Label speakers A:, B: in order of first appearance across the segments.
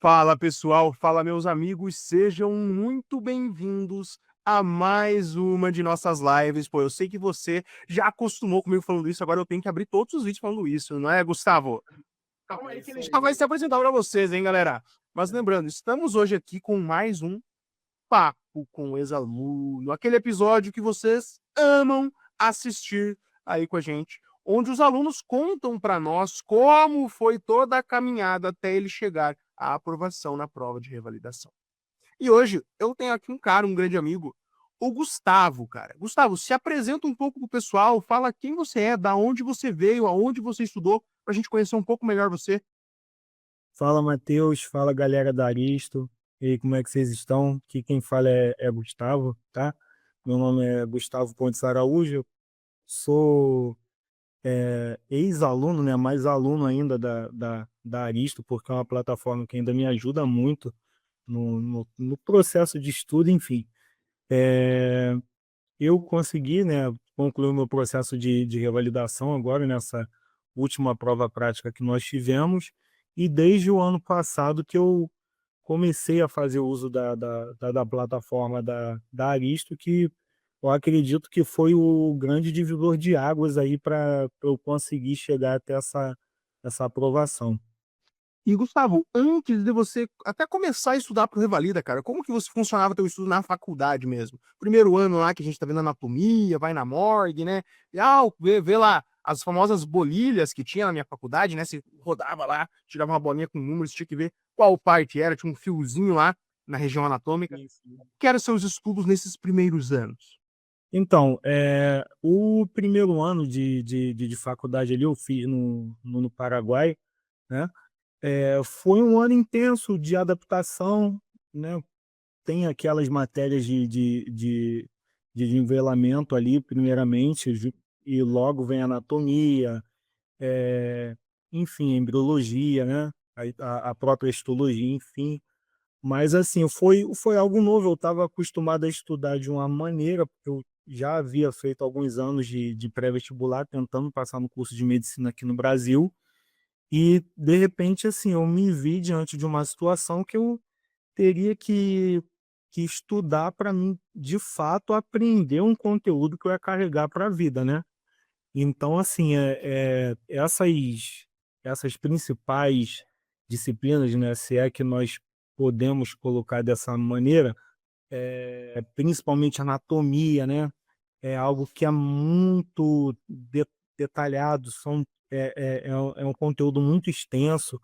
A: Fala pessoal, fala meus amigos, sejam muito bem-vindos a mais uma de nossas lives. Pô, eu sei que você já acostumou comigo falando isso, agora eu tenho que abrir todos os vídeos falando isso, não é, Gustavo? Calma
B: É
A: aí que
B: isso
A: ele já vai
B: aí.
A: se apresentar para vocês, hein, galera? Mas lembrando, estamos hoje aqui com mais um Papo com o Ex-Aluno, aquele episódio que vocês amam assistir aí com a gente, onde os alunos contam para nós como foi toda a caminhada até ele chegar à aprovação na prova de revalidação. E hoje eu tenho aqui um cara, um grande amigo, o Gustavo, cara. Gustavo, se apresenta um pouco pro pessoal, fala quem você é, da onde você veio, aonde você estudou, pra gente conhecer um pouco melhor você.
B: Fala, Matheus. Fala, galera da Aristo. E aí, como é que vocês estão? Aqui quem fala é Gustavo, tá? Meu nome é Gustavo Pontes Araújo. Sou ex-aluno, né? Mais aluno ainda da Aristo, porque é uma plataforma que ainda me ajuda muito no processo de estudo, enfim. Eu consegui, né, concluir o meu processo de revalidação agora nessa última prova prática que nós tivemos, e desde o ano passado que eu comecei a fazer uso da plataforma da Aristo, que eu acredito que foi o grande divisor de águas aí para eu conseguir chegar até essa aprovação.
A: E Gustavo, antes de você até começar a estudar para o Revalida, cara, como que você funcionava teu estudo na faculdade mesmo? Primeiro ano lá que a gente tá vendo anatomia, vai na morgue, né? E vê lá as famosas bolilhas que tinha na minha faculdade, né? Você rodava lá, tirava uma bolinha com números, tinha que ver qual parte era, tinha um fiozinho lá na região anatômica.
B: Isso.
A: Que eram seus estudos nesses primeiros anos?
B: Então, o primeiro ano de faculdade ali eu fiz no Paraguai, né? Foi um ano intenso de adaptação, né, tem aquelas matérias de nivelamento ali primeiramente, e logo vem anatomia, eh, enfim, embriologia, né, a própria histologia, enfim. Mas assim, foi algo novo, eu estava acostumado a estudar de uma maneira, porque eu já havia feito alguns anos de pré-vestibular, tentando passar no curso de medicina aqui no Brasil, e, de repente, assim, eu me vi diante de uma situação que eu teria que estudar para mim, de fato, aprender um conteúdo que eu ia carregar para a vida, né. Então, assim, essas principais disciplinas, né, se é que nós podemos colocar dessa maneira, principalmente anatomia, né, é algo que é muito detalhado, é um conteúdo muito extenso.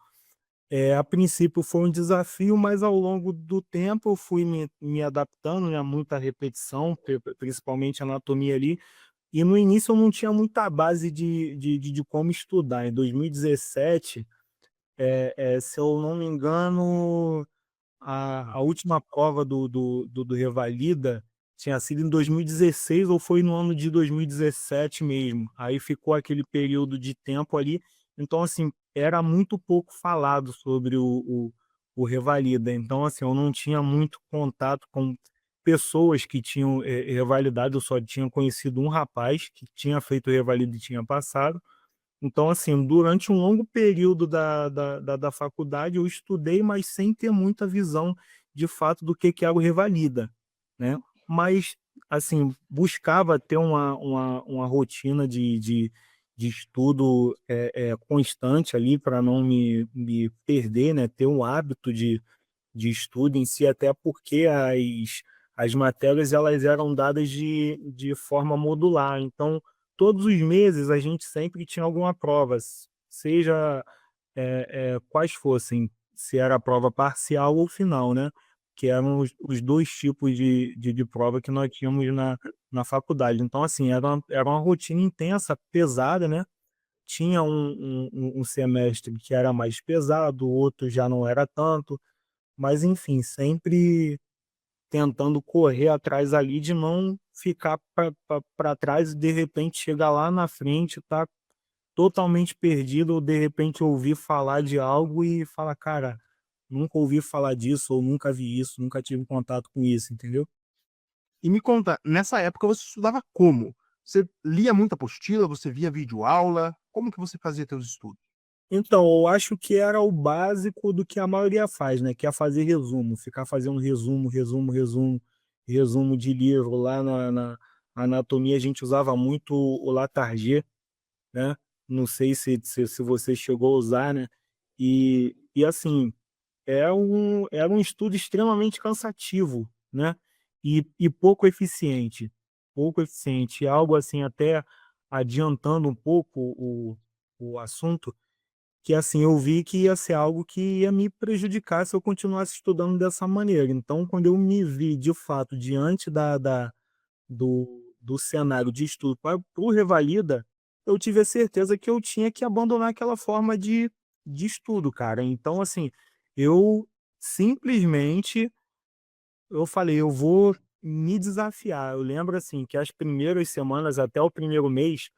B: A princípio foi um desafio, mas ao longo do tempo eu fui me adaptando, né, a muita repetição, principalmente anatomia ali, e no início eu não tinha muita base de como estudar. Em 2017, se eu não me engano, a última prova do Revalida tinha sido em 2016 ou foi no ano de 2017 mesmo. Aí ficou aquele período de tempo ali, então assim, era muito pouco falado sobre o Revalida, então assim, eu não tinha muito contato com pessoas que tinham, revalidado, eu só tinha conhecido um rapaz que tinha feito o Revalida e tinha passado. Então, assim, durante um longo período da faculdade eu estudei, mas sem ter muita visão, de fato, do que era o Revalida, né. Mas, assim, buscava ter uma rotina de estudo, constante ali para não me perder, né, ter um hábito de estudo em si, até porque as matérias elas eram dadas de forma modular, então todos os meses a gente sempre tinha alguma prova, seja, quais fossem, se era a prova parcial ou final, né, que eram os 2 tipos de prova que nós tínhamos na faculdade. Então, assim, era uma rotina intensa, pesada, né, tinha um semestre que era mais pesado, o outro já não era tanto, mas enfim, sempre tentando correr atrás ali de não ficar para trás e de repente chegar lá na frente, tá totalmente perdido, ou de repente ouvir falar de algo e falar: "Cara, nunca ouvi falar disso", ou "Nunca vi isso, nunca tive contato com isso", entendeu?
A: E me conta, nessa época você estudava como? Você lia muita apostila, você via videoaula? Como que você fazia teus estudos?
B: Então, eu acho que era o básico do que a maioria faz, né? Que é fazer resumo, ficar fazendo resumo, resumo, resumo, resumo de livro. Lá na anatomia a gente usava muito o Latarjet, né? Não sei se você chegou a usar, né? E assim, era um estudo extremamente cansativo, né? E pouco eficiente. Pouco eficiente. Algo assim, até adiantando um pouco o assunto, que assim, eu vi que ia ser algo que ia me prejudicar se eu continuasse estudando dessa maneira. Então, quando eu me vi, de fato, diante do cenário de estudo para o Revalida, eu tive a certeza que eu tinha que abandonar aquela forma de estudo, cara. Então, assim, eu simplesmente eu falei: "Eu vou me desafiar". Eu lembro, assim, que as primeiras semanas, até o primeiro mês,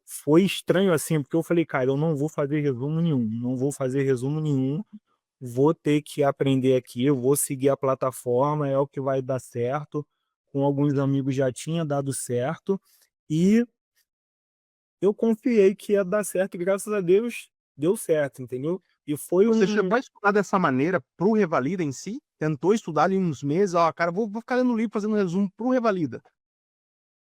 B: foi estranho, assim, porque eu falei: "Cara, eu não vou fazer resumo nenhum, não vou fazer resumo nenhum, vou ter que aprender aqui, eu vou seguir a plataforma, é o que vai dar certo". Com alguns amigos já tinha dado certo, e eu confiei que ia dar certo e graças a Deus deu certo, entendeu. E foi
A: Você chegou
B: um
A: a estudar dessa maneira para o Revalida em si? Tentou estudar ali uns meses: "Ó, cara, vou ficar lendo livro, fazendo resumo para o Revalida".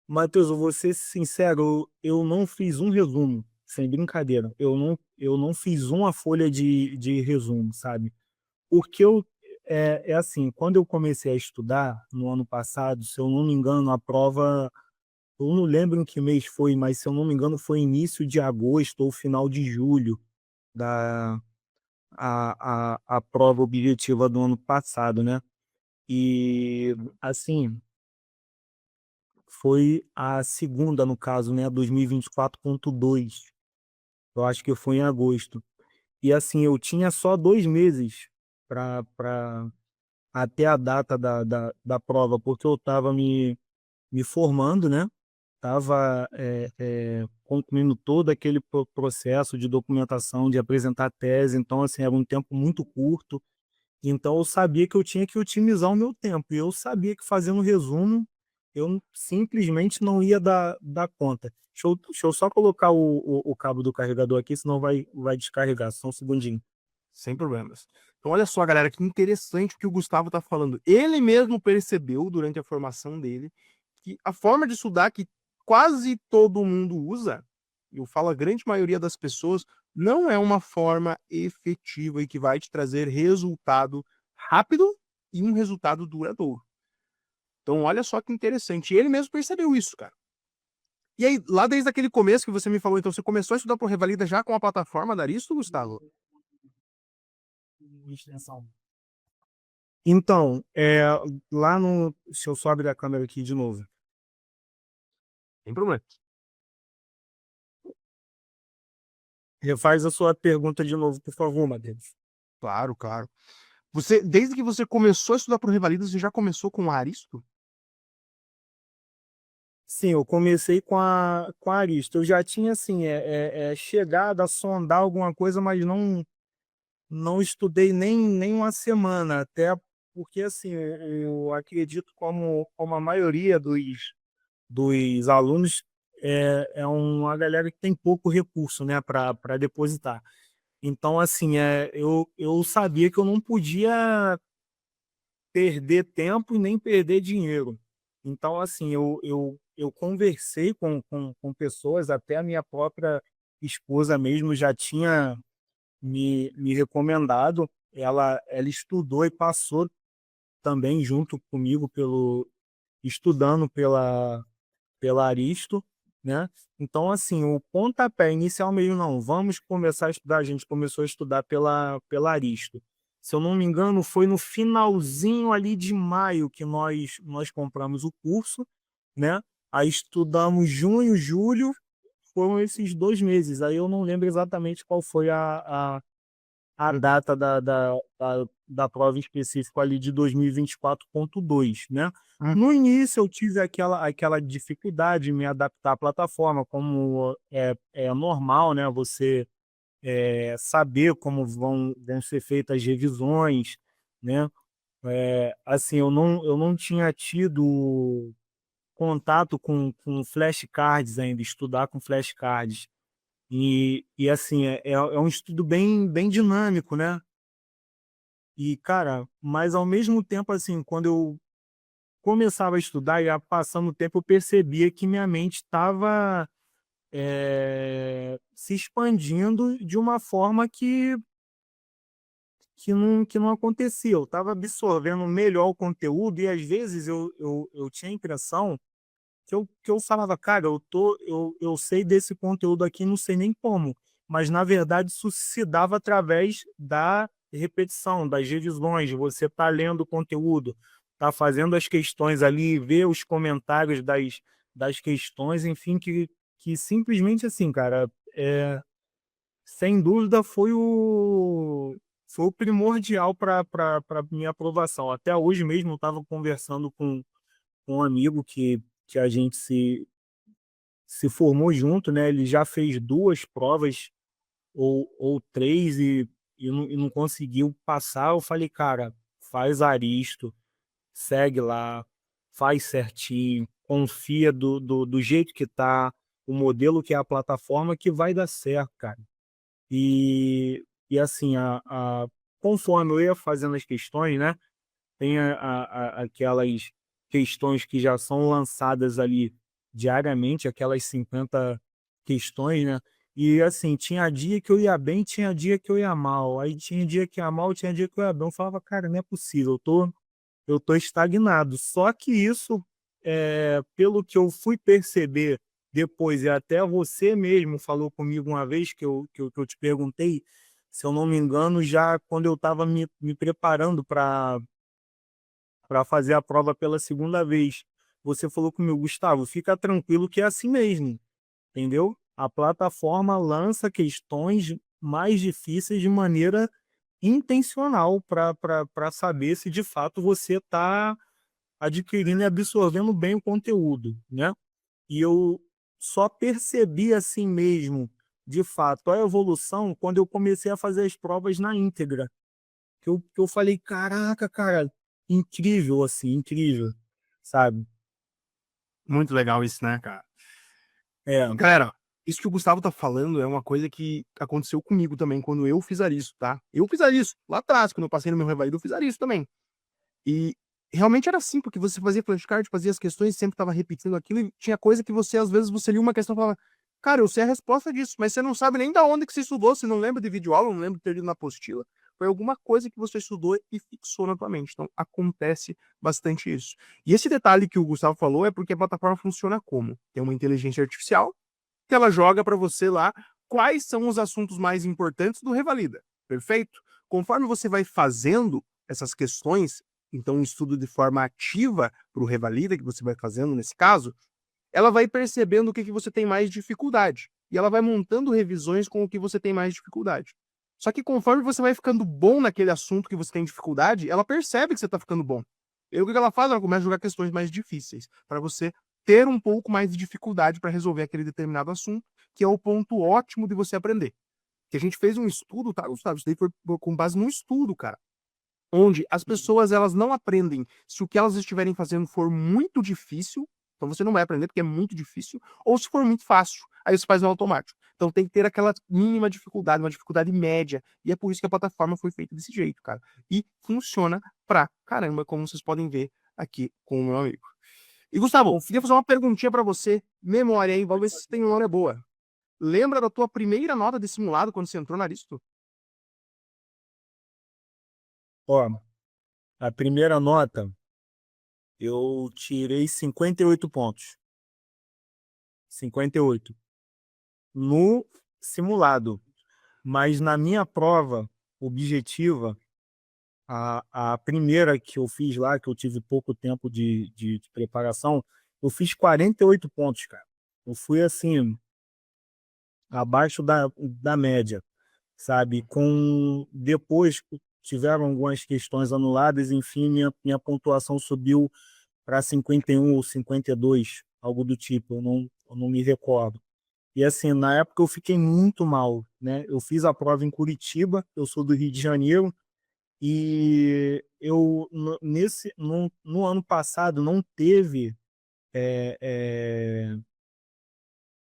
B: Matheus, eu vou ser sincero, eu não fiz um resumo, sem brincadeira, eu não fiz uma folha de resumo, sabe. Porque é assim, quando eu comecei a estudar no ano passado, se eu não me engano, a prova, eu não lembro em que mês foi, mas se eu não me engano foi início de agosto ou final de julho, da a prova objetiva do ano passado, né. E, assim, foi a segunda no caso, né, 2024.2, eu acho que foi em agosto. E, assim, eu tinha só 2 meses para até a data da prova, porque eu estava me formando, né, estava, concluindo todo aquele processo de documentação, de apresentar tese, então, assim, era um tempo muito curto, então eu sabia que eu tinha que otimizar o meu tempo, e eu sabia que fazendo resumo, eu simplesmente não ia dar conta. Deixa eu só colocar o cabo do carregador aqui, senão vai descarregar, só um segundinho.
A: Sem problemas. Então olha só, galera, que interessante o que o Gustavo está falando. Ele mesmo percebeu durante a formação dele que a forma de estudar que quase todo mundo usa, eu falo a grande maioria das pessoas, não é uma forma efetiva e que vai te trazer resultado rápido e um resultado duradouro. Então olha só que interessante. E ele mesmo percebeu isso, cara. E aí, lá desde aquele começo que você me falou, então você começou a estudar pro Revalida já com a plataforma da Aristo, Gustavo?
B: Extensão. Então, lá no deixa eu só abrir a câmera aqui de novo.
A: Sem problema.
B: Refaz a sua pergunta de novo, por favor, Matheus.
A: Claro, claro. Você, desde que você começou a estudar pro Revalida, você já começou com o Aristo?
B: Sim, eu comecei com a Aristo. Eu já tinha, assim, chegado a sondar alguma coisa, mas não estudei nem uma semana, até porque, assim, eu acredito como a maioria dos alunos é uma galera que tem pouco recurso, né, para depositar. Então, assim, eu sabia que eu não podia perder tempo e nem perder dinheiro. Então, assim, eu conversei com pessoas, até a minha própria esposa mesmo já tinha me recomendado, ela estudou e passou também junto comigo estudando pela Aristo, né. Então, assim, o pontapé inicial mesmo: "Não, vamos começar a estudar", a gente começou a estudar pela Aristo. Se eu não me engano, foi no finalzinho ali de maio que nós compramos o curso, né, aí estudamos junho, julho, foram esses 2 meses, aí eu não lembro exatamente qual foi a data da prova em específico ali de 2024.2, né.
A: Hum.
B: No início eu tive aquela dificuldade em me adaptar à plataforma, como é normal, né, você, saber como vão ser feitas as revisões, né. Assim, eu não tinha tido contato com flashcards ainda, estudar com flashcards. E assim, é um estudo bem dinâmico, né? E, cara, mas ao mesmo tempo, assim, quando eu começava a estudar e ia passando o tempo, eu percebia que minha mente estava se expandindo de uma forma que não acontecia. Eu estava absorvendo melhor o conteúdo e às vezes eu tinha a impressão que eu falava, cara, eu sei desse conteúdo aqui, não sei nem como. Mas na verdade isso se dava através da repetição, das revisões, de você tá lendo o conteúdo, tá fazendo as questões ali, ver os comentários das questões, enfim, que simplesmente assim, cara, sem dúvida foi o primordial para minha aprovação. Até hoje mesmo eu estava conversando com um amigo que a gente se formou junto, né? Ele já fez 2 provas ou 3 e não conseguiu passar. Eu falei: "Cara, faz Aristo, segue lá, faz certinho, confia do jeito que tá, o modelo que é a plataforma que vai dar certo, cara". E assim, conforme eu ia fazendo as questões, né, tem aquelas questões que já são lançadas ali diariamente, aquelas 50 questões, né? E assim, tinha dia que eu ia bem, tinha dia que eu ia mal. Aí tinha dia que ia mal, tinha dia que eu ia bem. Eu falava, cara, não é possível, eu tô estagnado. Só que isso, pelo que eu fui perceber depois, e até você mesmo falou comigo uma vez que eu te perguntei, se eu não me engano, já quando eu estava me preparando para fazer a prova pela segunda vez. Você falou comigo, Gustavo, fica tranquilo que é assim mesmo, entendeu? A plataforma lança questões mais difíceis de maneira intencional para saber se de fato você está adquirindo e absorvendo bem o conteúdo, né? E eu só percebi assim mesmo, de fato, a evolução quando eu comecei a fazer as provas na íntegra. Que eu falei: "Caraca, cara, incrível, assim, incrível", sabe.
A: Muito legal isso, né, cara?
B: É,
A: Galera, isso que o Gustavo tá falando é uma coisa que aconteceu comigo também quando eu fiz Aristo, tá? Eu fiz Aristo, lá atrás, quando eu passei no meu revalida, eu fiz Aristo também. E realmente era assim, porque você fazia flashcard, fazia as questões, sempre estava repetindo aquilo, e tinha coisa que você, às vezes, você lia uma questão e falava, cara, eu sei a resposta disso, mas você não sabe nem da onde que você estudou, você não lembra de videoaula, não lembra de ter lido na apostila. Foi alguma coisa que você estudou e fixou na tua mente. Então, acontece bastante isso. E esse detalhe que o Gustavo falou é porque a plataforma funciona como? Tem uma inteligência artificial que ela joga para você lá quais são os assuntos mais importantes do Revalida. Perfeito? Conforme você vai fazendo essas questões, então um estudo de forma ativa para o Revalida, que você vai fazendo nesse caso, ela vai percebendo o que você tem mais dificuldade. E ela vai montando revisões com o que você tem mais dificuldade. Só que conforme você vai ficando bom naquele assunto que você tem dificuldade, ela percebe que você está ficando bom. E o que ela faz? Ela começa a jogar questões mais difíceis, para você ter um pouco mais de dificuldade para resolver aquele determinado assunto, que é o ponto ótimo de você aprender. Que a gente fez um estudo, tá, Gustavo? Isso daí foi com base num estudo, cara, onde as pessoas elas não aprendem se o que elas estiverem fazendo for muito difícil, então você não vai aprender porque é muito difícil, ou se for muito fácil, aí você faz no automático. Então tem que ter aquela mínima dificuldade, uma dificuldade média, e é por isso que a plataforma foi feita desse jeito, cara. E funciona pra caramba, como vocês podem ver aqui com o meu amigo. E Gustavo, queria fazer uma perguntinha pra você, memória, hein? Vamos ver se você tem memória boa. Lembra da tua primeira nota de simulado quando você entrou na Aristo?
B: ó, a primeira nota eu tirei 58 pontos, 58 no simulado, mas na minha prova objetiva, a primeira que eu fiz lá, que eu tive pouco tempo de preparação, eu fiz 48 pontos, cara. Eu fui assim, abaixo da média, sabe? Depois tiveram algumas questões anuladas, enfim, minha pontuação subiu para 51 ou 52, algo do tipo, eu não me recordo. E assim, na época eu fiquei muito mal, né? Eu fiz a prova em Curitiba, eu sou do Rio de Janeiro, e eu no ano passado não teve é, é,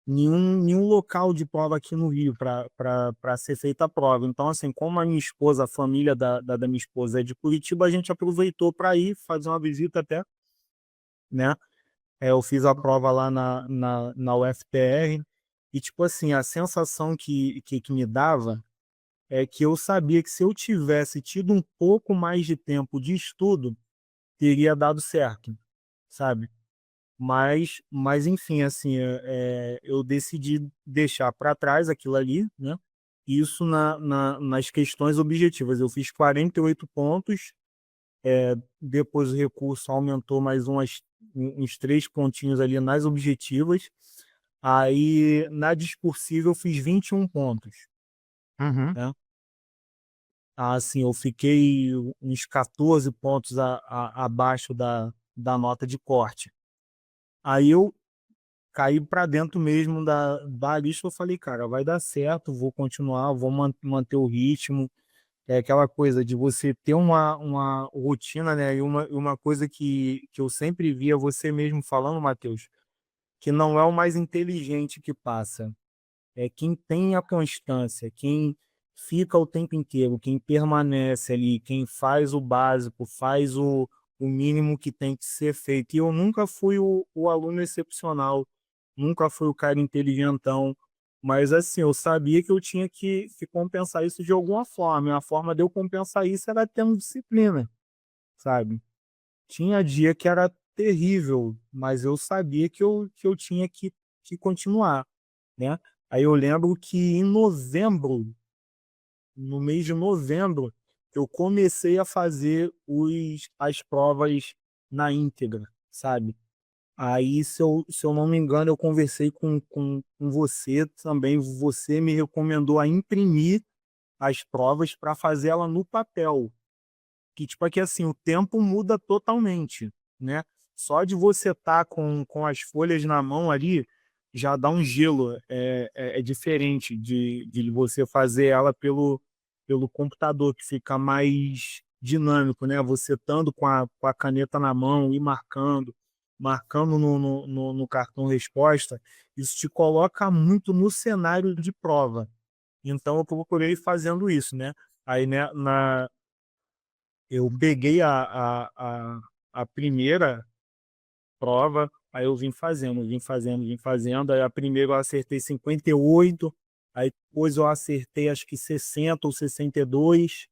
B: nenhum local de prova aqui no Rio para ser feita a prova. Então, assim, como a minha esposa, a família da minha esposa é de Curitiba, a gente aproveitou para ir fazer uma visita até, né? Eu fiz a prova lá na UFPR e, tipo assim, a sensação que me dava é que eu sabia que se eu tivesse tido um pouco mais de tempo de estudo, teria dado certo, sabe? Mas enfim, assim, eu decidi deixar para trás aquilo ali, né? Isso nas questões objetivas. Eu fiz 48 pontos, depois o recurso aumentou mais uns 3 pontinhos ali nas objetivas. Aí, na discursiva, eu fiz 21 pontos,
A: Uhum.
B: né? Assim, eu fiquei uns 14 pontos abaixo da nota de corte. Aí eu caí para dentro mesmo da lista. Eu falei, cara, vai dar certo, vou continuar, vou manter o ritmo. É aquela coisa de você ter uma rotina, né? E uma coisa que eu sempre via você mesmo falando, Matheus, que não é o mais inteligente que passa. É quem tem a constância, quem fica o tempo inteiro, quem permanece ali, quem faz o básico, faz o mínimo que tem que ser feito. E eu nunca fui o aluno excepcional, nunca fui o cara inteligentão, mas assim, eu sabia que eu tinha que compensar isso de alguma forma. E a forma de eu compensar isso era tendo disciplina, sabe? Tinha dia que era terrível, mas eu sabia que eu tinha que continuar, né? Aí eu lembro que em novembro, no mês de novembro, eu comecei a fazer as provas na íntegra, sabe? Aí, se eu não me engano, eu conversei com você também. Você me recomendou a imprimir as provas para fazer ela no papel. Que, tipo, aqui assim, o tempo muda totalmente, né? Só de você estar com as folhas na mão ali, já dá um gelo. É diferente de você fazer ela pelo computador, que fica mais dinâmico, né? Você estando com a caneta na mão e marcando no cartão resposta, isso te coloca muito no cenário de prova. Então, eu procurei fazendo isso, né? Aí, né, eu peguei a primeira prova, aí eu vim fazendo. Aí a primeira eu acertei 58, aí depois eu acertei acho que 60 ou 62,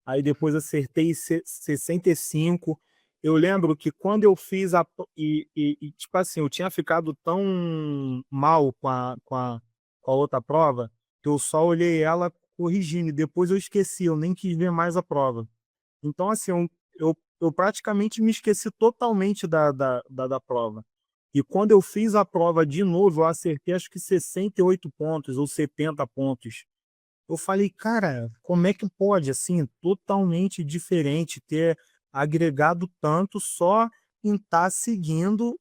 B: aí depois acertei 65. Eu lembro que quando eu fiz tipo assim, eu tinha ficado tão mal com a outra prova, que eu só olhei ela corrigindo, e depois eu esqueci, eu nem quis ver mais a prova. Então, assim, eu praticamente me esqueci totalmente da prova. E quando eu fiz a prova de novo, eu acertei acho que 68 pontos ou 70 pontos. Eu falei, cara, como é que pode, assim, totalmente diferente, ter agregado tanto só em estar seguindo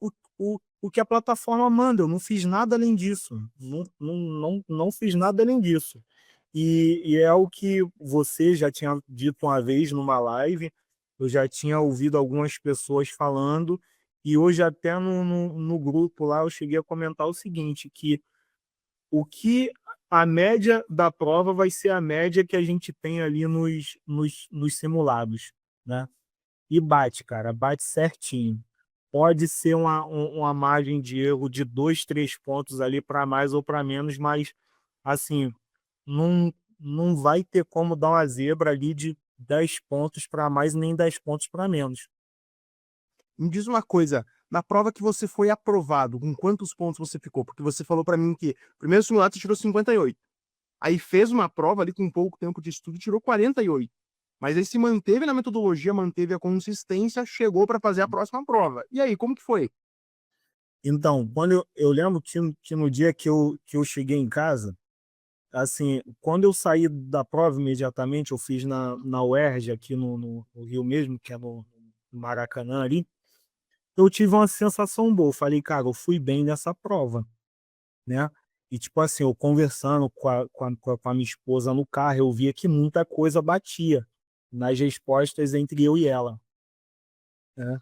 B: o que a plataforma manda? Eu não fiz nada além disso. Não fiz nada além disso. E é o que você já tinha dito uma vez numa live, eu já tinha ouvido algumas pessoas falando, e hoje até no grupo lá eu cheguei a comentar o seguinte, que o que a média da prova vai ser a média que a gente tem ali nos simulados, né? E bate, cara, bate certinho. Pode ser uma margem de erro de 2, 3 pontos ali para mais ou para menos, mas assim, não vai ter como dar uma zebra ali de 10 pontos para mais nem 10 pontos para menos.
A: Me diz uma coisa, na prova que você foi aprovado, com quantos pontos você ficou? Porque você falou pra mim que primeiro simulado você tirou 58. Aí fez uma prova ali com pouco tempo de estudo e tirou 48. Mas aí se manteve na metodologia, manteve a consistência, chegou para fazer a próxima prova. E aí, como que foi?
B: Então, quando eu lembro que no dia que eu cheguei em casa, assim, quando eu saí da prova imediatamente, eu fiz na UERJ, aqui no Rio mesmo, que é no Maracanã ali, eu tive uma sensação boa. Eu falei, cara, eu fui bem nessa prova, né? E tipo assim, eu conversando com a minha esposa no carro, eu via que muita coisa batia nas respostas entre eu e ela, né?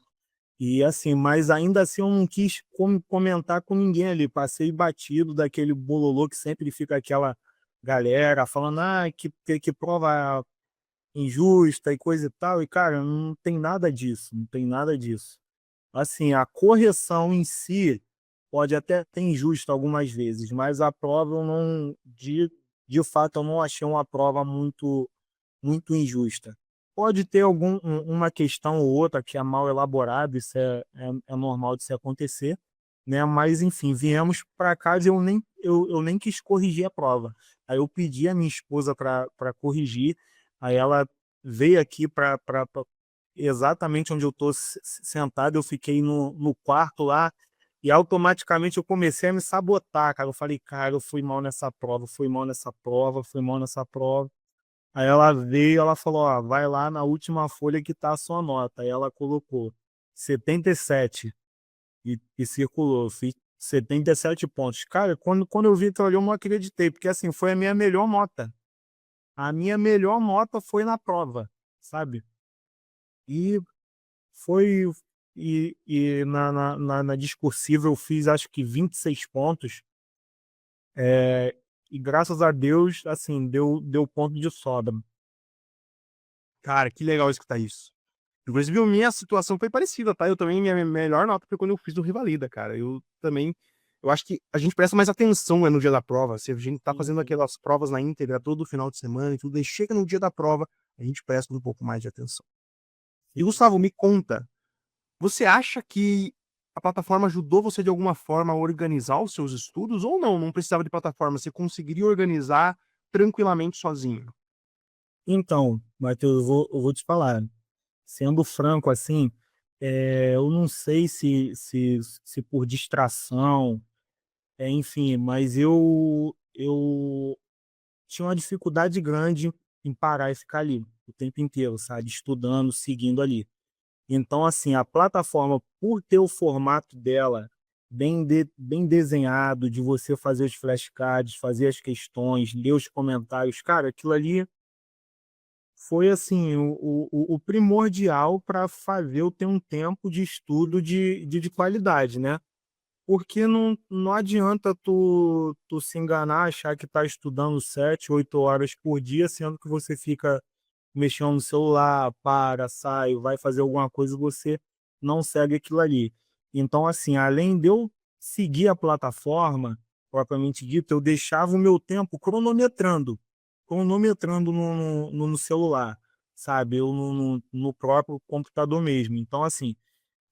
B: E assim, mas ainda assim eu não quis comentar com ninguém ali, passei batido daquele bololô que sempre fica aquela galera falando: "Ah, que prova injusta e coisa e tal", e cara, não tem nada disso, não tem nada disso. Assim, a correção em si pode até ter injusta algumas vezes, mas a prova eu não de fato eu não achei uma prova muito injusta. Pode ter uma questão ou outra que é mal elaborada, isso é normal de se acontecer, né, mas enfim, viemos para casa e eu nem quis corrigir a prova. Aí eu pedi a minha esposa para corrigir, aí ela veio aqui para exatamente onde eu estou sentado, eu fiquei no quarto lá, e automaticamente eu comecei a me sabotar, cara. Eu falei: "Cara, eu fui mal nessa prova, fui mal nessa prova, fui mal nessa prova". Aí ela veio, ela falou: "Ó, vai lá na última folha que tá a sua nota". Aí ela colocou 77 e circulou. Eu fiz 77 pontos. Cara, quando eu vi aquilo ali, eu não acreditei, porque assim, foi a minha melhor nota. A minha melhor nota foi na prova, sabe. E foi na discursiva eu fiz acho que 26 pontos, e graças a Deus, assim, deu ponto de sobra.
A: Cara, que legal escutar isso. Inclusive, a minha situação foi parecida, tá? Eu também, minha melhor nota foi quando eu fiz o Revalida, cara. Eu também, eu acho que a gente presta mais atenção, no dia da prova. Se a gente tá fazendo
B: Uhum.
A: aquelas provas na íntegra todo final de semana e tudo, aí chega no dia da prova, a gente presta um pouco mais de atenção. E
B: Sim.
A: Gustavo, me conta, você acha que a plataforma ajudou você de alguma forma a organizar os seus estudos ou não? Não precisava de plataforma, você conseguiria organizar tranquilamente sozinho?
B: Então, Matheus, eu vou te falar, sendo franco, assim, eu não sei se por distração, enfim, mas eu tinha uma dificuldade grande em parar e ficar ali o tempo inteiro, sabe, estudando, seguindo ali. Então, assim, a plataforma, por ter o formato dela bem desenhado, de você fazer os flashcards, fazer as questões, ler os comentários, cara, aquilo ali foi assim o primordial para fazer eu ter um tempo de estudo de qualidade, né. Porque não adianta tu se enganar, achar que está estudando 7, 8 horas por dia, sendo que você fica mexendo no celular, para, sai, vai fazer alguma coisa e você não segue aquilo ali. Então, assim, além de eu seguir a plataforma, propriamente dito, eu deixava o meu tempo cronometrando no celular, sabe, eu no próprio computador mesmo. Então, assim,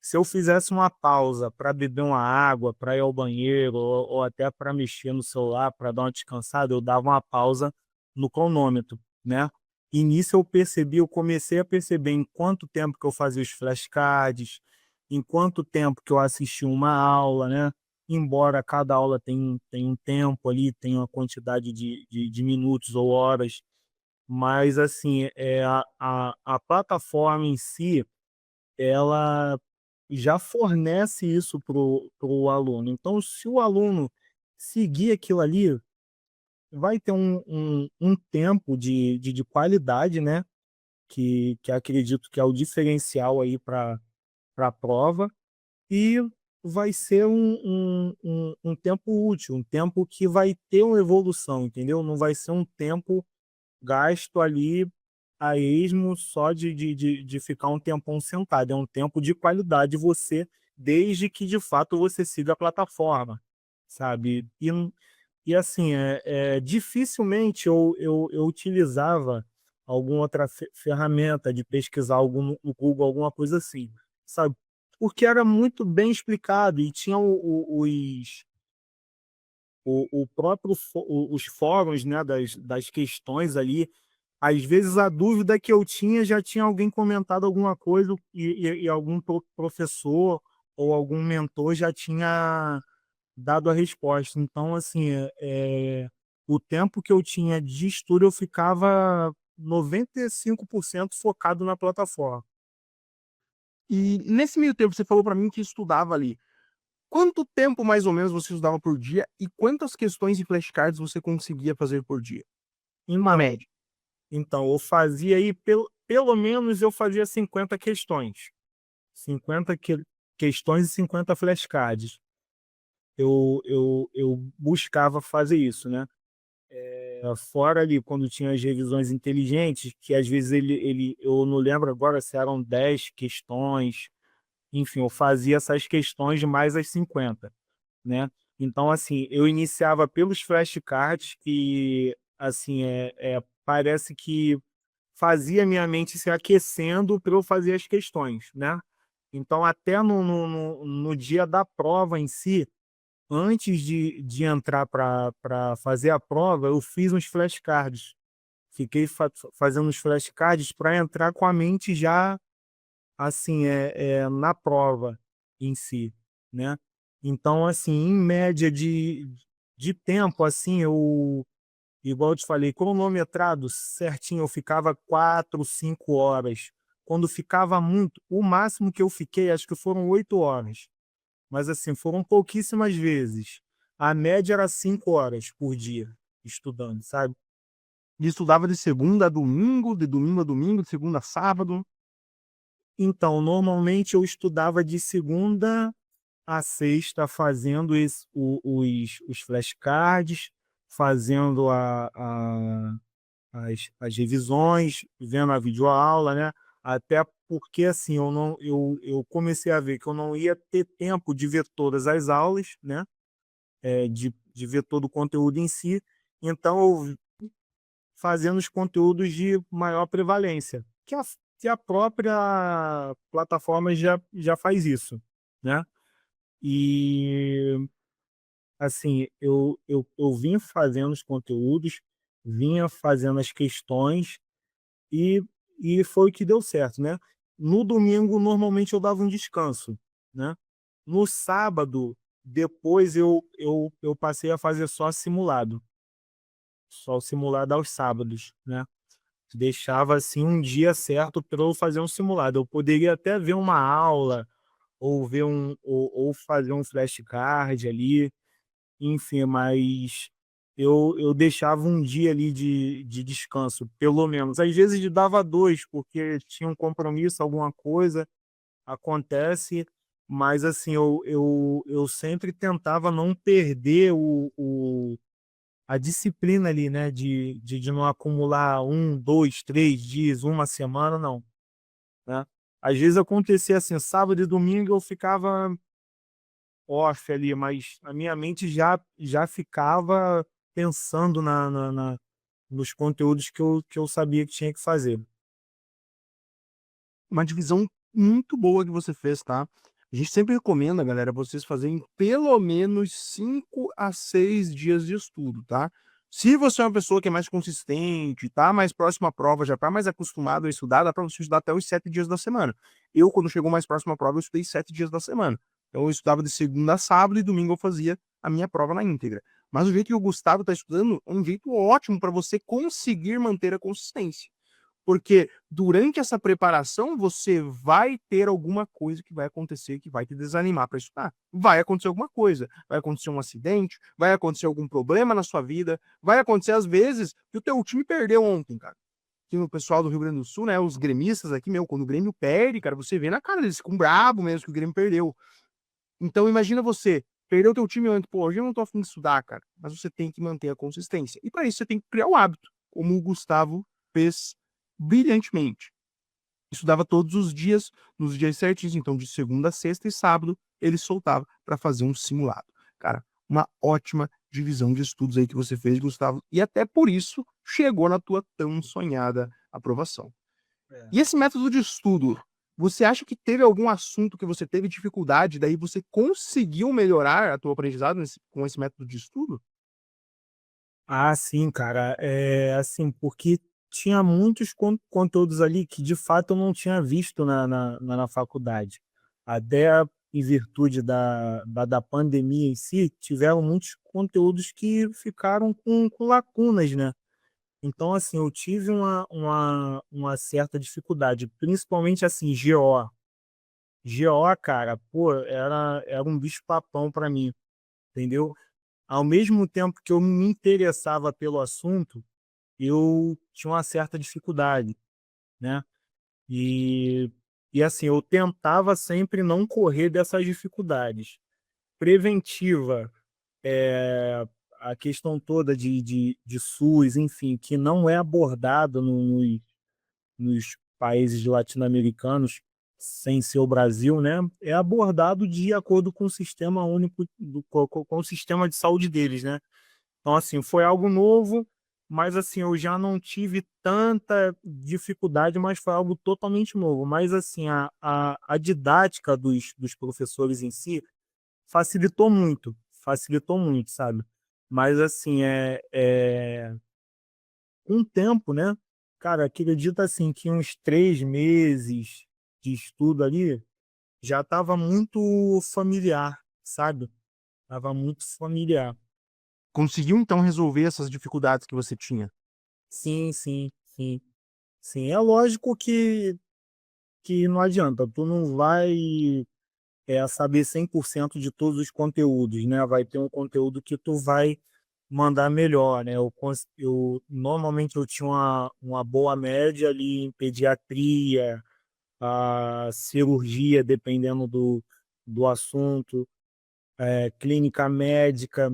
B: se eu fizesse uma pausa para beber uma água, para ir ao banheiro ou até para mexer no celular, para dar uma descansada, eu dava uma pausa no cronômetro, né. E nisso eu comecei a perceber em quanto tempo que eu fazia os flashcards, em quanto tempo que eu assistia uma aula, né, embora cada aula tem um tempo ali, tem uma quantidade de minutos ou horas, mas assim, a plataforma em si, ela já fornece isso pro aluno. Então, se o aluno seguir aquilo ali, vai ter um tempo de qualidade, né, que acredito que é o diferencial aí para a prova, e vai ser um tempo útil, um tempo que vai ter uma evolução, entendeu? Não vai ser um tempo gasto ali a esmo só de ficar um tempão sentado, é um tempo de qualidade você, desde que de fato você siga a plataforma, sabe. E assim, dificilmente eu utilizava alguma outra ferramenta de pesquisar algo no Google, alguma coisa assim, sabe. Porque era muito bem explicado e tinha o próprio os fóruns, né, das questões ali, às vezes a dúvida que eu tinha, já tinha alguém comentado alguma coisa e algum professor ou algum mentor já tinha dado a resposta. Então, assim, o tempo que eu tinha de estudo, eu ficava 95% focado na plataforma.
A: E nesse meio tempo você falou pra mim que estudava ali. Quanto tempo mais ou menos você estudava por dia e quantas questões e flashcards você conseguia fazer por dia? Em uma
B: Então
A: média.
B: então eu fazia aí pelo menos eu fazia 50 questões. 50 questões e 50 flashcards. Eu buscava fazer isso, né? Fora ali, quando tinha as revisões inteligentes, que às vezes eu não lembro agora se eram 10 questões, enfim, eu fazia essas questões mais as 50, né? Então, assim, eu iniciava pelos flashcards, que, assim, parece que fazia minha mente se aquecendo para eu fazer as questões, né? Então, até no dia da prova em si, antes de entrar para fazer a prova, eu fiz uns flashcards. Fiquei fazendo os flashcards para entrar com a mente já, assim, na prova em si, né? Então, assim, em média de tempo, assim, igual eu te falei, cronometrado certinho, eu ficava 4, 5 horas. Quando ficava muito, o máximo que eu fiquei, acho que foram 8 horas. Mas, assim, foram pouquíssimas vezes. A média era 5 horas por dia estudando, sabe?
A: E estudava de segunda a domingo, de domingo a domingo, de segunda a sábado.
B: Então, normalmente eu estudava de segunda a sexta, fazendo os flashcards, fazendo as revisões, vendo a videoaula, né? Até porque, assim, eu comecei a ver que eu não ia ter tempo de ver todas as aulas, né? De ver todo o conteúdo em si. Então, eu fazendo os conteúdos de maior prevalência, que a própria plataforma já faz isso, né? E, assim, eu vim fazendo os conteúdos, vinha fazendo as questões e, e foi o que deu certo, né? No domingo, normalmente, eu dava um descanso, né? No sábado, depois eu passei a fazer só o simulado aos sábados, né? Deixava, assim, um dia certo para eu fazer um simulado. Eu poderia até ver uma aula ou ver ou fazer um flashcard ali, enfim, mas eu deixava um dia ali de descanso, pelo menos. Às vezes dava 2, porque tinha um compromisso, alguma coisa, acontece, mas, assim, eu sempre tentava não perder a disciplina ali, né, de não acumular 1, 2, 3 dias, uma semana, não, né. Às vezes acontecia assim, sábado e domingo eu ficava off ali, mas a minha mente já ficava pensando nos conteúdos que eu sabia que tinha que fazer.
A: Uma divisão muito boa que você fez, tá? A gente sempre recomenda, galera, vocês fazerem pelo menos 5 a 6 dias de estudo, tá? Se você é uma pessoa que é mais consistente, tá mais próximo à prova, já tá mais acostumado a estudar, dá pra você estudar até os 7 dias da semana. Eu, quando chegou mais próximo à prova, eu estudei 7 dias da semana. Então eu estudava de segunda a sábado e domingo eu fazia a minha prova na íntegra. Mas o jeito que o Gustavo tá estudando é um jeito ótimo para você conseguir manter a consistência. Porque durante essa preparação você vai ter alguma coisa que vai acontecer que vai te desanimar para estudar. Vai acontecer alguma coisa, vai acontecer um acidente, vai acontecer algum problema na sua vida, vai acontecer às vezes que o teu time perdeu ontem, cara. Que o pessoal do Rio Grande do Sul, né, os gremistas aqui, meu, quando o Grêmio perde, cara, você vê na cara deles, ficam brabo mesmo que o Grêmio perdeu. Então imagina você, perdeu o teu time ontem, pô, hoje eu não tô afim de estudar, cara, mas você tem que manter a consistência. E para isso você tem que criar o hábito, como o Gustavo fez brilhantemente. Estudava todos os dias, nos dias certinhos, então de segunda a sexta e sábado ele soltava para fazer um simulado. Cara, uma ótima divisão de estudos aí que você fez, Gustavo, e até por isso chegou na tua tão sonhada aprovação.
B: É.
A: E esse método de estudo, você acha que teve algum assunto que você teve dificuldade, daí você conseguiu melhorar a tua aprendizado com esse método de estudo?
B: Ah, sim, cara. Assim, porque tinha muitos conteúdos ali que de fato eu não tinha visto na faculdade. Até em virtude da pandemia em si, tiveram muitos conteúdos que ficaram com lacunas, né? Então, assim, eu tive uma certa dificuldade, principalmente assim, GO. GO, cara, pô, era um bicho-papão para mim, entendeu? Ao mesmo tempo que eu me interessava pelo assunto, eu tinha uma certa dificuldade, né. E E assim, eu tentava sempre não correr dessas dificuldades. Preventiva, a questão toda de SUS, enfim, que não é abordado nos países latino-americanos, sem ser o Brasil, né? É abordado de acordo com o sistema único, com o sistema de saúde deles, né? Então, assim, foi algo novo, mas assim, eu já não tive tanta dificuldade, mas foi algo totalmente novo. Mas assim, a didática dos professores em si facilitou muito, sabe? Mas assim, com o tempo, né? Cara, acredita assim que uns 3 meses de estudo ali já estava muito familiar, sabe? Tava muito familiar.
A: Conseguiu então resolver essas dificuldades que você tinha?
B: Sim, sim, sim. Sim, é lógico que não adianta, tu não vai saber 100% de todos os conteúdos, né? Vai ter um conteúdo que tu vai mandar melhor, né? Normalmente eu tinha uma boa média ali em pediatria, a cirurgia, dependendo do assunto, clínica médica,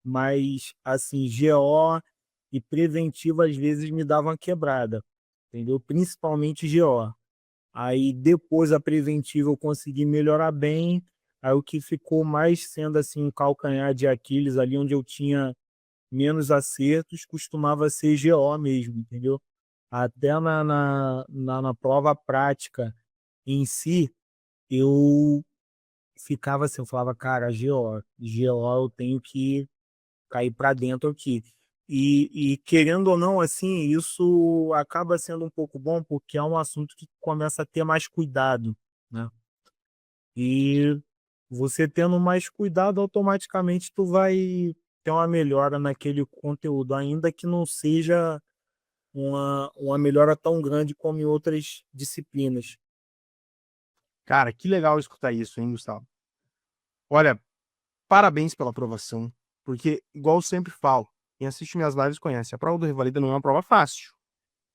B: mas assim, GO e preventiva às vezes me davam uma quebrada, entendeu? Principalmente GO. Aí depois a preventiva eu consegui melhorar bem. Aí o que ficou mais sendo assim um calcanhar de Aquiles ali onde eu tinha menos acertos costumava ser GO mesmo, entendeu? Até na prova prática em si, eu ficava assim, eu falava, cara, GO eu tenho que cair para dentro aqui. E querendo ou não, assim, isso acaba sendo um pouco bom porque é um assunto que começa a ter mais cuidado, né? E você tendo mais cuidado, automaticamente tu vai ter uma melhora naquele conteúdo, ainda que não seja uma melhora tão grande como em outras disciplinas.
A: Cara, que legal escutar isso, hein, Gustavo? Olha, parabéns pela aprovação, porque, igual eu sempre falo, quem assiste minhas lives conhece, a prova do Revalida não é uma prova fácil.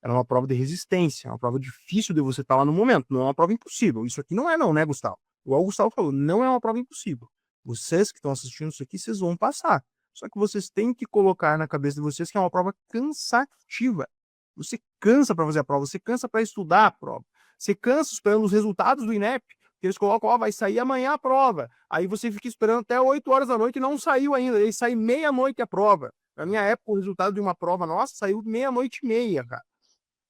A: Ela é uma prova de resistência, é uma prova difícil de você estar lá no momento, não é uma prova impossível. Isso aqui não é não, né, Gustavo? Igual o Gustavo falou, não é uma prova impossível. Vocês que estão assistindo isso aqui, vocês vão passar. Só que vocês têm que colocar na cabeça de vocês que é uma prova cansativa. Você cansa para fazer a prova, você cansa para estudar a prova. Você cansa esperando os resultados do INEP, que eles colocam, ó, vai sair amanhã a prova. Aí você fica esperando até 8 horas da noite e não saiu ainda. Aí sai meia-noite a prova. Na minha época, o resultado de uma prova nossa saiu meia-noite e meia, cara.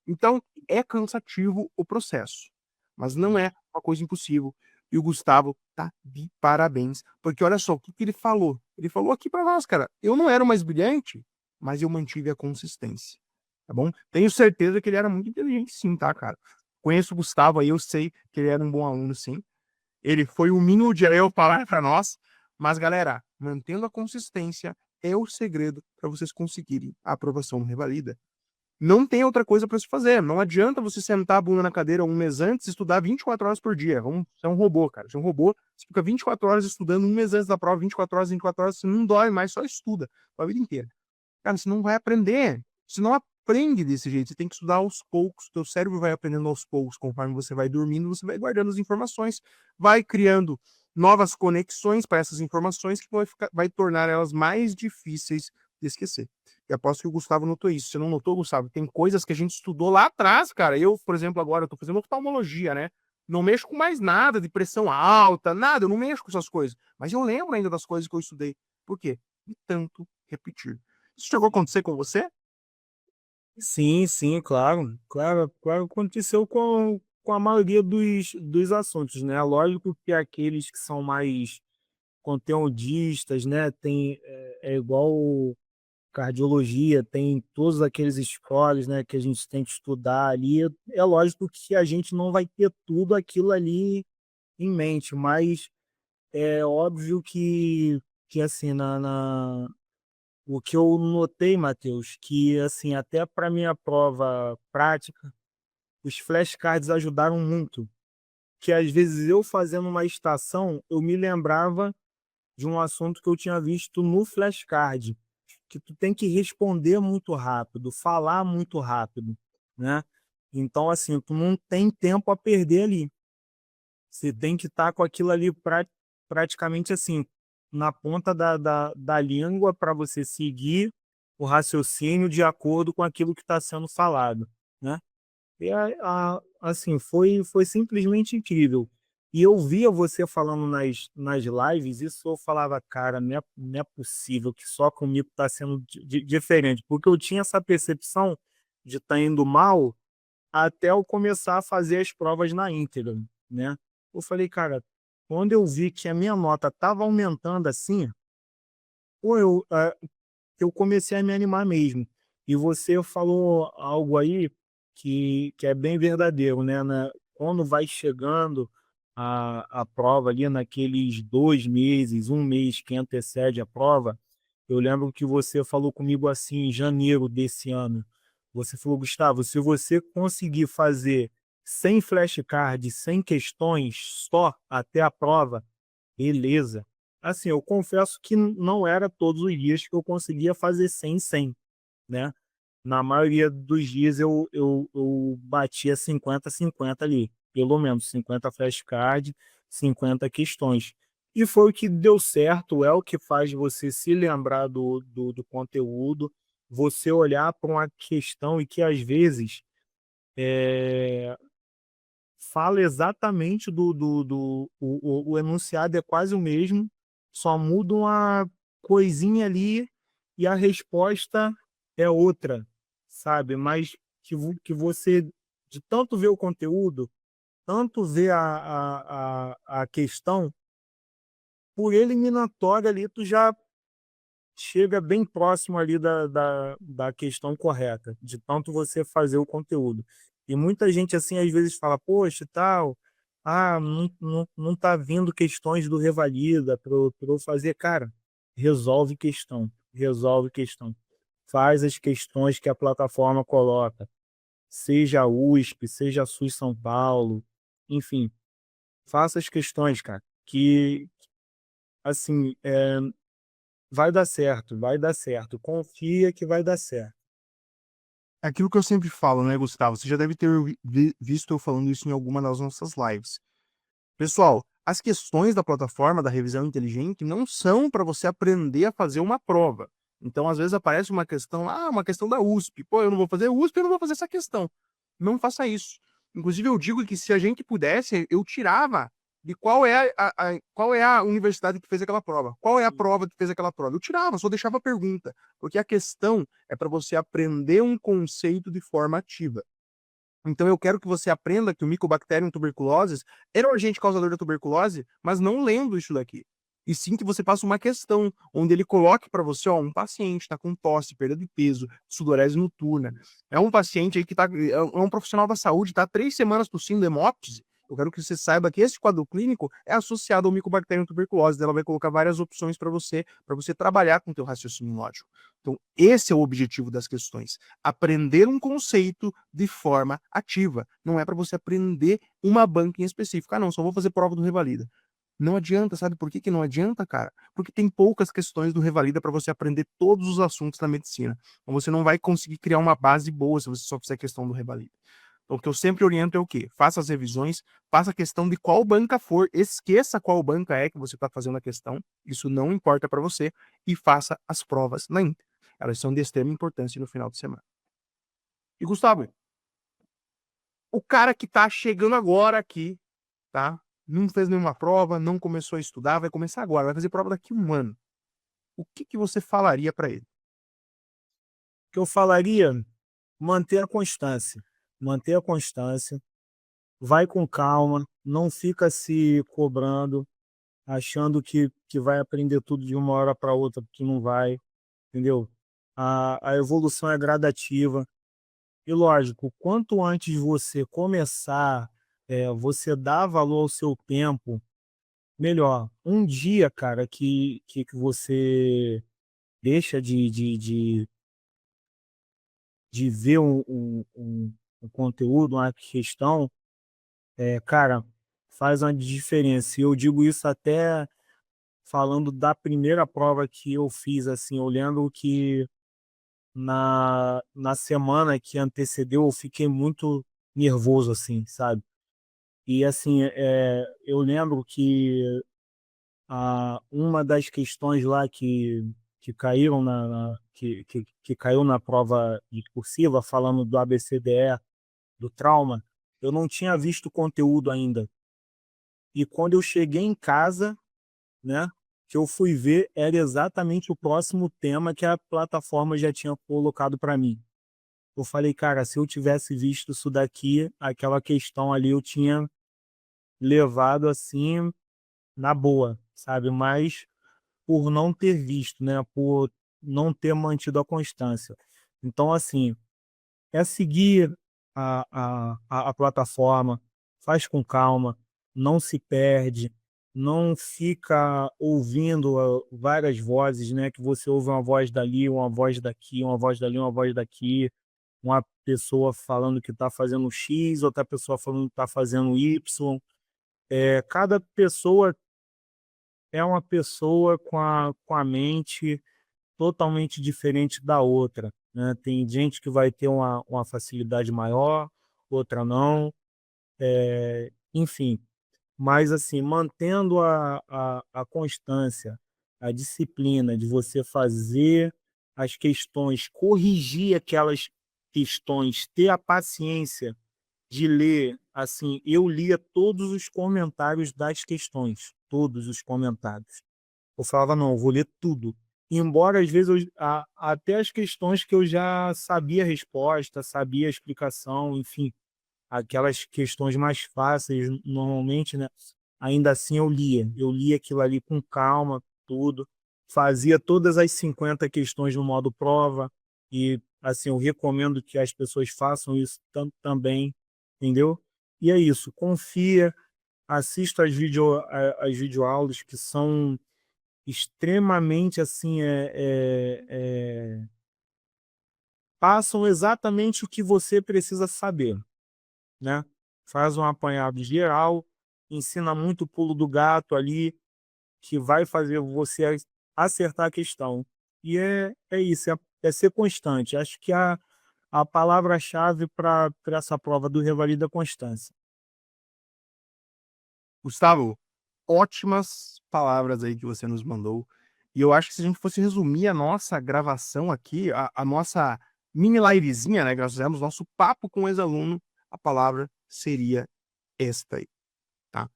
A: Então, é cansativo o processo, mas não é uma coisa impossível. E o Gustavo tá de parabéns, porque olha só o que ele falou. Ele falou aqui para nós, cara, eu não era o mais brilhante, mas eu mantive a consistência, tá bom? Tenho certeza que ele era muito inteligente sim, tá, cara? Conheço o Gustavo aí, eu sei que ele era um bom aluno sim. Ele foi humilde a eu falar para nós, mas galera, mantendo a consistência é o segredo para vocês conseguirem a aprovação no Revalida. Não tem outra coisa para se fazer. Não adianta você sentar a bunda na cadeira um mês antes e estudar 24 horas por dia. Você é um robô, cara. Você é um robô. Você fica 24 horas estudando um mês antes da prova, 24 horas, você não dói mais, só estuda a vida inteira. Cara, você não vai aprender. Você não aprende desse jeito. Você tem que estudar aos poucos. Teu cérebro vai aprendendo aos poucos. Conforme você vai dormindo, você vai guardando as informações, vai criando novas conexões para essas informações que vai tornar elas mais difíceis de esquecer. E aposto que o Gustavo notou isso. Você não notou, Gustavo? Tem coisas que a gente estudou lá atrás, cara. Eu, por exemplo, agora eu tô fazendo oftalmologia, né? Não mexo com mais nada de pressão alta, nada, eu não mexo com essas coisas. Mas eu lembro ainda das coisas que eu estudei. Por quê? De tanto repetir. Isso chegou a acontecer com você?
B: Sim, sim, claro. Claro, claro, aconteceu com a maioria dos assuntos, né? Lógico que aqueles que são mais conteudistas, né? É igual cardiologia, tem todos aqueles scores, né, que a gente tem que estudar ali. É lógico que a gente não vai ter tudo aquilo ali em mente, mas é óbvio que assim, o que eu notei, Matheus, que assim, até para minha prova prática, os flashcards ajudaram muito. Que às vezes eu fazendo uma estação, eu me lembrava de um assunto que eu tinha visto no flashcard, que tu tem que responder muito rápido, falar muito rápido, né? Então, assim, tu não tem tempo a perder ali. Você tem que estar com aquilo ali praticamente assim, na ponta da língua para você seguir o raciocínio de acordo com aquilo que está sendo falado, né? E assim, foi simplesmente incrível. E eu via você falando nas lives, isso eu falava, cara, não é possível que só comigo está sendo diferente, porque eu tinha essa percepção de estar indo mal até eu começar a fazer as provas na íntegra, né. Eu falei: "Cara", quando eu vi que a minha nota estava aumentando assim, pô, eu comecei a me animar mesmo. E você falou algo aí que é bem verdadeiro, né, quando vai chegando a prova ali naqueles 2 meses, 1 mês que antecede a prova, eu lembro que você falou comigo assim em janeiro desse ano, você falou: "Gustavo, se você conseguir fazer 100 flashcards, 100 questões só até a prova, beleza". Assim, eu confesso que não era todos os dias que eu conseguia fazer 100 em 100, né. Na maioria dos dias eu batia 50-50 ali, pelo menos 50 flashcard, 50 questões. E foi o que deu certo, é o que faz você se lembrar do conteúdo, você olhar para uma questão e que às vezes, eh fala exatamente o enunciado é quase o mesmo, só muda uma coisinha ali e a resposta é outra, sabe, mas que você, de tanto ver o conteúdo, tanto ver a questão, por eliminatória ali tu já chega bem próximo ali da questão correta, de tanto você fazer o conteúdo. E muita gente, assim, às vezes fala: "Poxa, e tal, não tá vindo questões do Revalida para eu fazer". Cara, resolve questão, resolve questão. Faz as questões que a plataforma coloca, seja a USP, seja a SUS São Paulo, enfim, faça as questões, cara, que, assim, vai dar certo, vai dar certo. Confia que vai dar certo.
A: É aquilo que eu sempre falo, né, Gustavo? Você já deve ter visto eu falando isso em alguma das nossas lives. Pessoal, as questões da plataforma da revisão inteligente não são para você aprender a fazer uma prova. Então, às vezes, aparece uma questão, uma questão da USP. Pô, eu não vou fazer USP, eu não vou fazer essa questão. Não faça isso. Inclusive, eu digo que se a gente pudesse, eu tirava de qual é a universidade que fez aquela prova, qual é a prova que fez aquela prova. Eu tirava, só deixava a pergunta, porque a questão é para você aprender um conceito de forma ativa. Então eu quero que você aprenda que o Mycobacterium tuberculosis era o agente causador da tuberculose, mas não lendo isso daqui. E sim que você faça uma questão, onde ele coloque para você, ó, um paciente está com tosse, perda de peso, sudorese noturna. É um paciente aí que é um profissional da saúde, tá 3 semanas tossindo hemóptise. Eu quero que você saiba que esse quadro clínico é associado ao Mycobacterium tuberculosis. Ela vai colocar várias opções para você trabalhar com o teu raciocínio lógico. Então, esse é o objetivo das questões. Aprender um conceito de forma ativa. Não é para você aprender uma banca em específico. Ah, não, só vou fazer prova do Revalida. Não adianta, sabe por que que não adianta, cara? Porque tem poucas questões do Revalida para você aprender todos os assuntos da medicina. Então você não vai conseguir criar uma base boa se você só fizer questão do Revalida. Então, o que eu sempre oriento é o quê? Faça as revisões, faça a questão de qual banca for, esqueça qual banca é que você está fazendo a questão, isso não importa para você, e faça as provas na íntegra. Elas são de extrema importância no final de semana. E Gustavo, o cara que tá chegando agora aqui, tá? Não fez nenhuma prova, não começou a estudar, vai começar agora, vai fazer prova daqui a um ano. O que que você falaria para ele?
B: O que eu falaria, manter a constância. Manter a constância, vai com calma, não fica se cobrando, achando que vai aprender tudo de uma hora para outra, porque não vai, entendeu? A evolução é gradativa. E lógico, quanto antes você começar, você dar valor ao seu tempo, melhor. Um dia, cara, que você deixa de ver um conteúdo, uma questão, cara, faz uma diferença. E eu digo isso até falando da primeira prova que eu fiz, assim, eu lembro que na semana que antecedeu eu fiquei muito nervoso, assim, sabe? E assim, eu lembro que uma das questões lá que caíram que caiu na prova discursiva, falando do ABCDE, do trauma, eu não tinha visto o conteúdo ainda. E quando eu cheguei em casa, né, que eu fui ver, era exatamente o próximo tema que a plataforma já tinha colocado para mim. Eu falei, cara, se eu tivesse visto isso daqui, aquela questão ali eu tinha levado assim na boa, sabe? Mas por não ter visto, né? Por não ter mantido a constância. Então, assim, é seguir a plataforma, faz com calma, não se perde, não fica ouvindo várias vozes, né? Que você ouve uma voz dali, uma voz daqui, uma voz dali, uma voz daqui, uma pessoa falando que está fazendo X, outra pessoa falando que está fazendo Y. Cada pessoa é uma pessoa com a mente totalmente diferente da outra, né? Tem gente que vai ter uma facilidade maior, outra não, enfim. Mas, assim, mantendo a constância, a disciplina de você fazer as questões, corrigir aquelas questões, ter a paciência de ler, assim, eu lia todos os comentários das questões, todos os comentários. Eu falava: "Não, eu vou ler tudo". Embora às vezes até as questões que eu já sabia a resposta, sabia a explicação, enfim, aquelas questões mais fáceis normalmente, né, ainda assim eu lia. Eu lia aquilo ali com calma, tudo, fazia todas as 50 questões no modo prova e, assim, eu recomendo que as pessoas façam isso também, entendeu? E é isso, confia, assista as videoaulas que são extremamente assim, passam exatamente o que você precisa saber, né. Faz um apanhado geral, ensina muito o pulo do gato ali, que vai fazer você acertar a questão. E é isso, é ser constante. Acho que a palavra-chave para essa prova do Revalida é constância.
A: Gustavo, ótimas palavras aí que você nos mandou. E eu acho que se a gente fosse resumir a nossa gravação aqui, a nossa mini livezinha, né, que nós fizemos, nosso papo com o ex-aluno, a palavra seria esta aí, tá?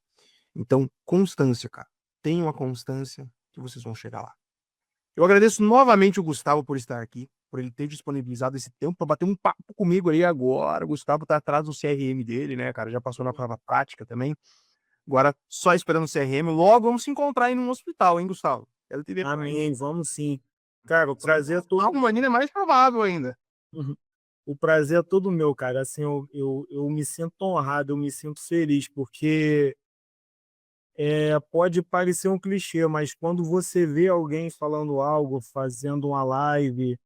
A: Então, constância, cara. Tenha uma constância que vocês vão chegar lá. Eu agradeço novamente o Gustavo por estar aqui, por ele ter disponibilizado esse tempo para bater um papo comigo aí agora. O Gustavo tá atrás do CRM dele, né, cara? Já passou na prova prática também. Agora, só esperando o CRM. Logo vamos se encontrar aí num hospital, hein, Gustavo? Quero te ver por aí.
B: Amém, vamos sim. Cara, o prazer é todo.
A: Algo ainda é mais provável ainda.
B: Uhum. O prazer é todo meu, cara. Assim, eu me sinto honrado, eu me sinto feliz, porque pode parecer um clichê, mas quando você vê alguém falando algo, fazendo uma live,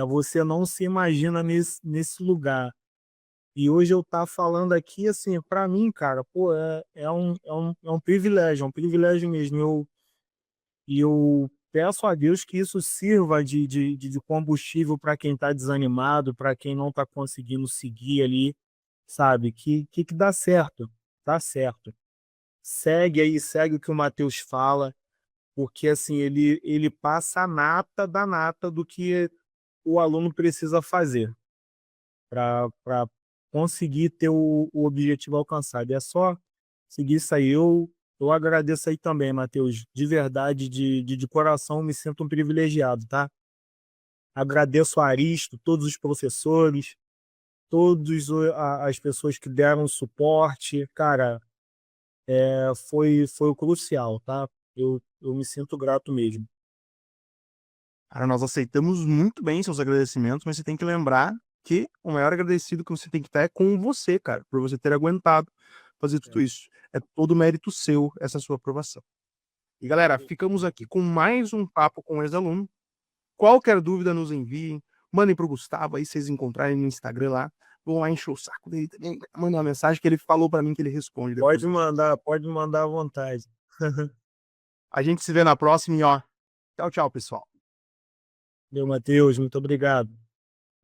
B: você não se imagina nesse lugar. E hoje eu estar falando aqui, assim, para mim, cara, pô, é um privilégio mesmo. Eu peço a Deus que isso sirva de combustível para quem está desanimado, para quem não está conseguindo seguir ali, sabe? Que dá certo. Segue aí, segue o que o Matheus fala, porque assim, ele passa a nata da nata do que o aluno precisa fazer para conseguir ter o objetivo alcançado. É só seguir isso aí. Eu agradeço aí também, Matheus, de verdade, de coração, me sinto um privilegiado, tá? Agradeço a Aristo, todos os professores, todas as pessoas que deram suporte. Cara, foi o crucial, tá? Eu me sinto grato mesmo.
A: Cara, nós aceitamos muito bem seus agradecimentos, mas você tem que lembrar que o maior agradecido que você tem que estar é com você, cara, por você ter aguentado fazer tudo isso. É todo mérito seu essa sua aprovação. E galera, ficamos aqui com mais um papo com o ex-aluno. Qualquer dúvida, nos enviem. Mandem pro Gustavo aí, vocês encontrarem no Instagram lá. Vão lá encher o saco dele também. Manda uma mensagem que ele falou pra mim que ele responde depois.
B: Pode mandar à vontade.
A: A gente se vê na próxima e ó. Tchau, tchau, pessoal.
B: Meu Matheus, muito obrigado.